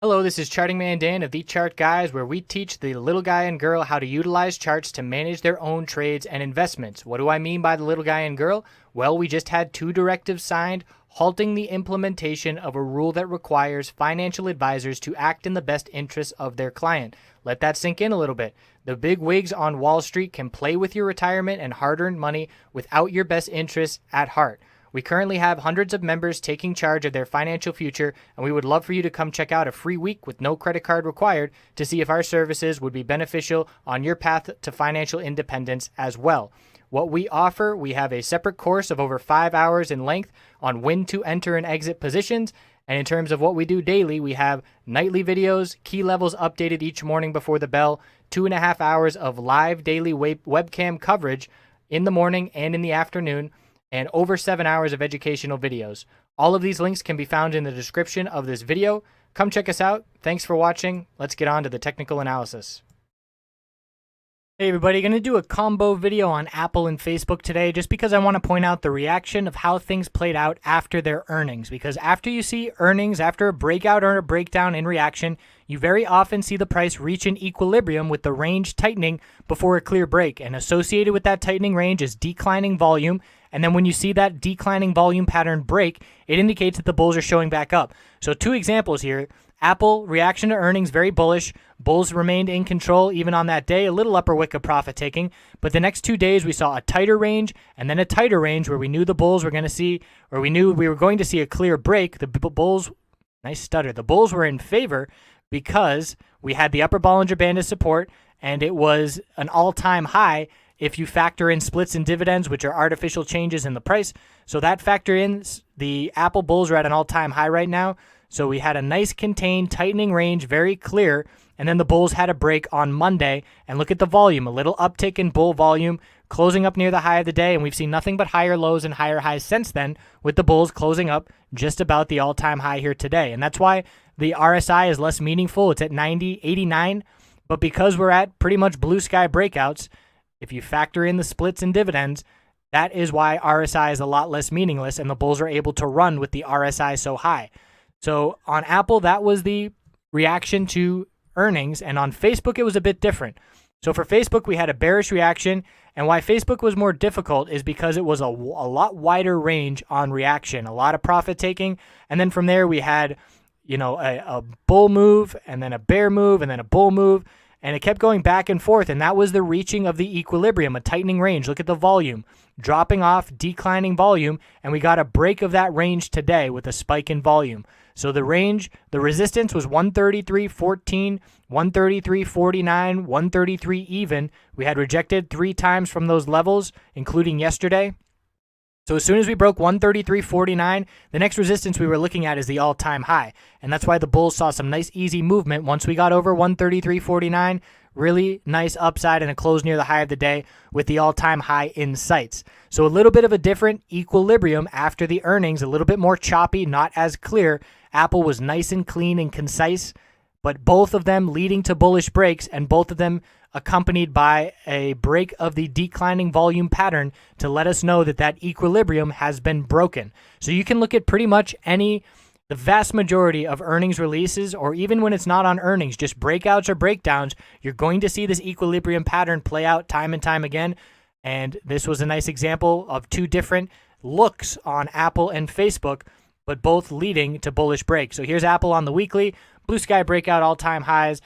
Hello, this is Charting Man Dan of TheChartGuys, where we teach the little guy and girl how to utilize charts to manage their own trades and investments. What do I mean by the little guy and girl? Well, we just had two directives signed halting the implementation of a rule that requires financial advisors to act in the best interests of their client. Let that sink in a little bit. The big wigs on Wall Street can play with your retirement and hard-earned money without your best interests at heart. We currently have hundreds of members taking charge of their financial future, and we would love for you to come check out a free week with no credit card required to see if our services would be beneficial on your path to financial independence as well. What we offer, we have a separate course of over 5 hours in length on when to enter and exit positions. And in terms of what we do daily, we have nightly videos, key levels updated each morning before the bell, 2.5 hours of live daily webcam coverage in the morning and in the afternoon, and over 7 hours of educational videos. All of these links can be found in the description of this video. Come check us out. Thanks for watching. Let's get on to the technical analysis. Hey everybody, going to do a combo video on Apple and Facebook today just because I want to point out the reaction of how things played out after their earnings. Because after you see earnings, after a breakout or a breakdown in reaction, you very often see the price reach an equilibrium with the range tightening before a clear break. And associated with that tightening range is declining volume. And then when you see that declining volume pattern break, it indicates that the bulls are showing back up. So two examples here. Apple, reaction to earnings, very bullish. Bulls remained in control even on that day, a little upper wick of profit taking. But the next 2 days, we saw a tighter range and then a tighter range where we knew the bulls were going to see, or we knew we were going to see a clear break. The bulls, nice stutter, the bulls were in favor because we had the upper Bollinger Band as support and it was an all-time high if you factor in splits and dividends, which are artificial changes in the price. So that factor in, the Apple bulls are at an all-time high right now. So we had a nice contained tightening range, very clear, and then the bulls had a break on Monday. And look at the volume, a little uptick in bull volume, closing up near the high of the day, and we've seen nothing but higher lows and higher highs since then, with the bulls closing up just about the all-time high here today. And that's why the RSI is less meaningful. It's at 90, 89, but because we're at pretty much blue sky breakouts, if you factor in the splits and dividends, that is why RSI is a lot less meaningless, and the bulls are able to run with the RSI so high. So on Apple, that was the reaction to earnings, and on Facebook, it was a bit different. So for Facebook, we had a bearish reaction, and why Facebook was more difficult is because it was a lot wider range on reaction, a lot of profit taking, and then from there we had, a bull move, and then a bear move, and then a bull move, and it kept going back and forth, and that was the reaching of the equilibrium, a tightening range. Look at the volume, dropping off, declining volume, and we got a break of that range today with a spike in volume. So the range, the resistance was 133.14, 133.49, 133 even. We had rejected 3 times from those levels, including yesterday. So as soon as we broke 133.49, the next resistance we were looking at is the all-time high. And that's why the bulls saw some nice easy movement once we got over 133.49. Really nice upside and a close near the high of the day with the all-time high in sights. So a little bit of a different equilibrium after the earnings, a little bit more choppy, not as clear. Apple was nice and clean and concise, but both of them leading to bullish breaks and both of them accompanied by a break of the declining volume pattern to let us know that that equilibrium has been broken. So you can look at pretty much the vast majority of earnings releases, or even when it's not on earnings, just breakouts or breakdowns, you're going to see this equilibrium pattern play out time and time again. And this was a nice example of two different looks on Apple and Facebook, but both leading to bullish breaks. So here's Apple on the weekly, blue sky breakout, all-time highs,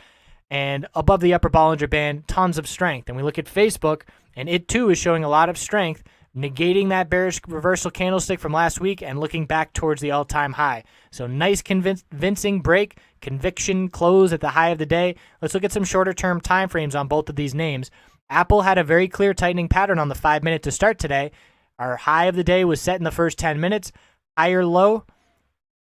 and above the upper Bollinger Band, tons of strength. And we look at Facebook, and it too is showing a lot of strength, negating that bearish reversal candlestick from last week and looking back towards the all-time high. So nice convincing break, conviction close at the high of the day. Let's look at some shorter-term time frames on both of these names. Apple had a very clear tightening pattern on the 5-minute to start today. Our high of the day was set in the first 10 minutes. Higher low,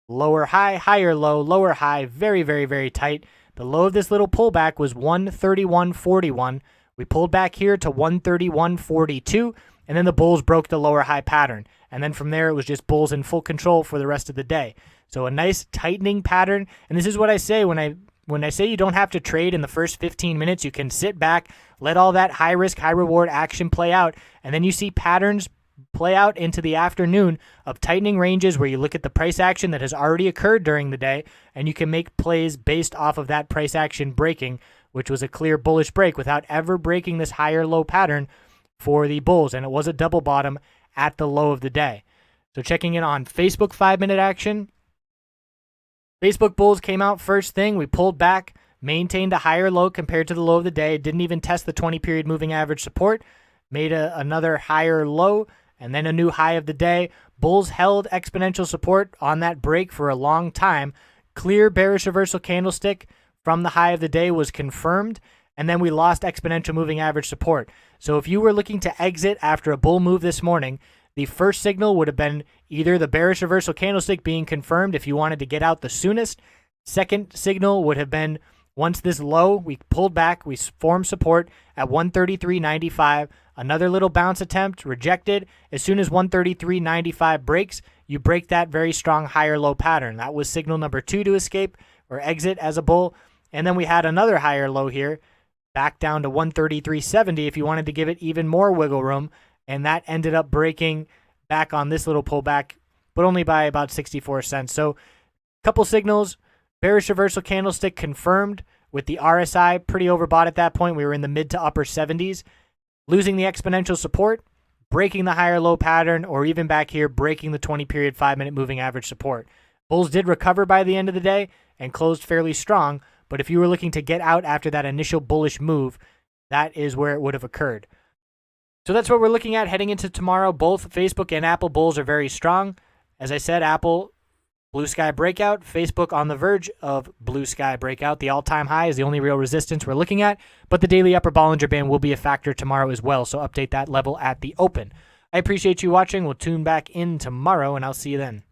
lower high, higher low, lower high, very, very, very tight. The low of this little pullback was 131.41. We pulled back here to 131.42, and then the bulls broke the lower high pattern. And then from there, it was just bulls in full control for the rest of the day. So a nice tightening pattern. And this is what I say when I say you don't have to trade in the first 15 minutes. You can sit back, let all that high risk, high reward action play out, and then you see patterns play out into the afternoon of tightening ranges where you look at the price action that has already occurred during the day, and you can make plays based off of that price action breaking, which was a clear bullish break without ever breaking this higher low pattern for the bulls, and it was a double bottom at the low of the day. So checking in on Facebook 5-minute action, Facebook bulls came out first thing. We pulled back, maintained a higher low compared to the low of the day. Didn't even test the 20-period moving average support. Made another higher low and then a new high of the day. Bulls held exponential support on that break for a long time. Clear bearish reversal candlestick from the high of the day was confirmed, and then we lost exponential moving average support. So if you were looking to exit after a bull move this morning, the first signal would have been either the bearish reversal candlestick being confirmed if you wanted to get out the soonest. Second signal would have been once this low, we pulled back, we formed support at 133.95. Another little bounce attempt, rejected. As soon as 133.95 breaks, you break that very strong higher low pattern. That was signal number 2 to escape or exit as a bull. And then we had another higher low here, back down to 133.70 if you wanted to give it even more wiggle room. And that ended up breaking back on this little pullback, but only by about 64 cents. So a couple signals, bearish reversal candlestick confirmed with the RSI pretty overbought at that point. We were in the mid to upper 70s. Losing the exponential support, breaking the higher low pattern, or even back here, breaking the 20-period 5-minute moving average support. Bulls did recover by the end of the day and closed fairly strong, but if you were looking to get out after that initial bullish move, that is where it would have occurred. So that's what we're looking at heading into tomorrow. Both Facebook and Apple bulls are very strong. As I said, Apple, blue sky breakout. Facebook on the verge of blue sky breakout. The all-time high is the only real resistance we're looking at, but the daily upper Bollinger Band will be a factor tomorrow as well, so update that level at the open. I appreciate you watching. We'll tune back in tomorrow, and I'll see you then.